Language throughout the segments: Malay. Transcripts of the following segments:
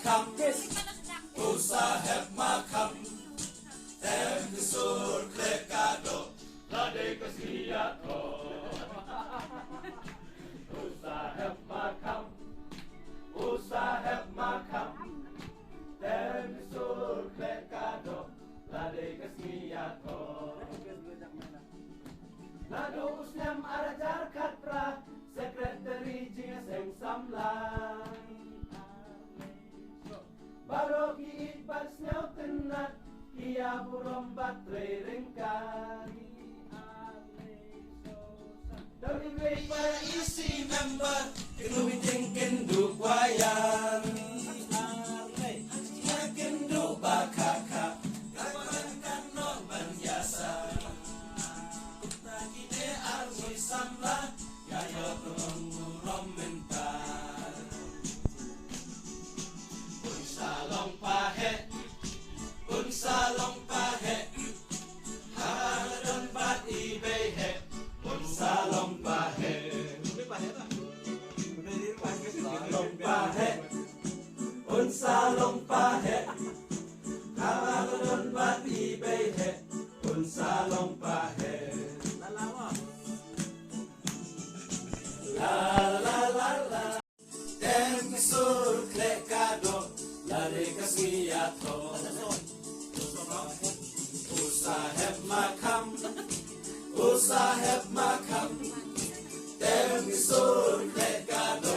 makam, usahep makam, tem kesur krekado, lade kesiato. Usahep makam, tem kesur krekado, lade kesiato. Lado usnyam arajar katra, sekretari jinga seng samlang. Baroki itbal snew tenat, ia burom batre rengkan. Dawin way para isi member, kenubin kenduk wayang. Kenduk bakaka, kapan kanong banjasa. Kine armoy samla, kaya turong mental. Unsalong pahe, haladon bat ibehe. Unsalong pahe, unsalong pahe, haladon bat ibehe. Unsalong pahe. La la la la, tem kesur krekado, lade kesiato. Usahep makam, tem kesur krekado,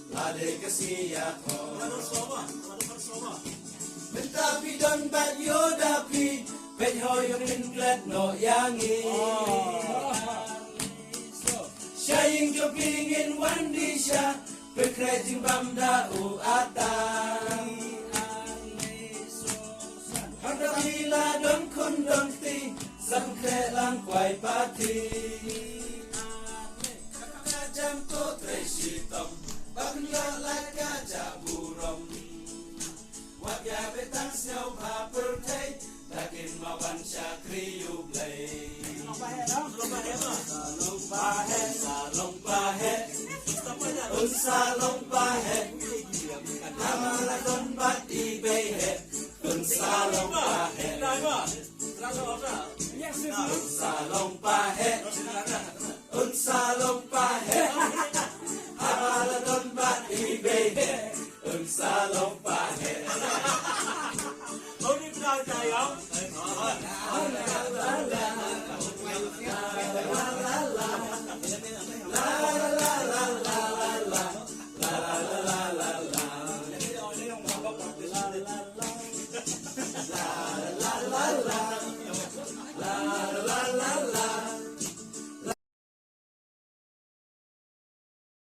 lade kesiato. Mentapi don bat yodapi, pet hoyong inglet no yangi. Syaying jopingin wandisha, pekrejing bamda uatang. Hardila don kundong ti, sangkre lang kway pati. Kakajam to tresitom, bagla laga jaburom. Wag ya betang syaw papertay, lakin mawan siya kriyublay. Salong pahe, unsalong pahe, hamaladon bat ibehe. Unsalong pahe, unsalong pahe, unsalong pahe, hamaladon bat ibehe.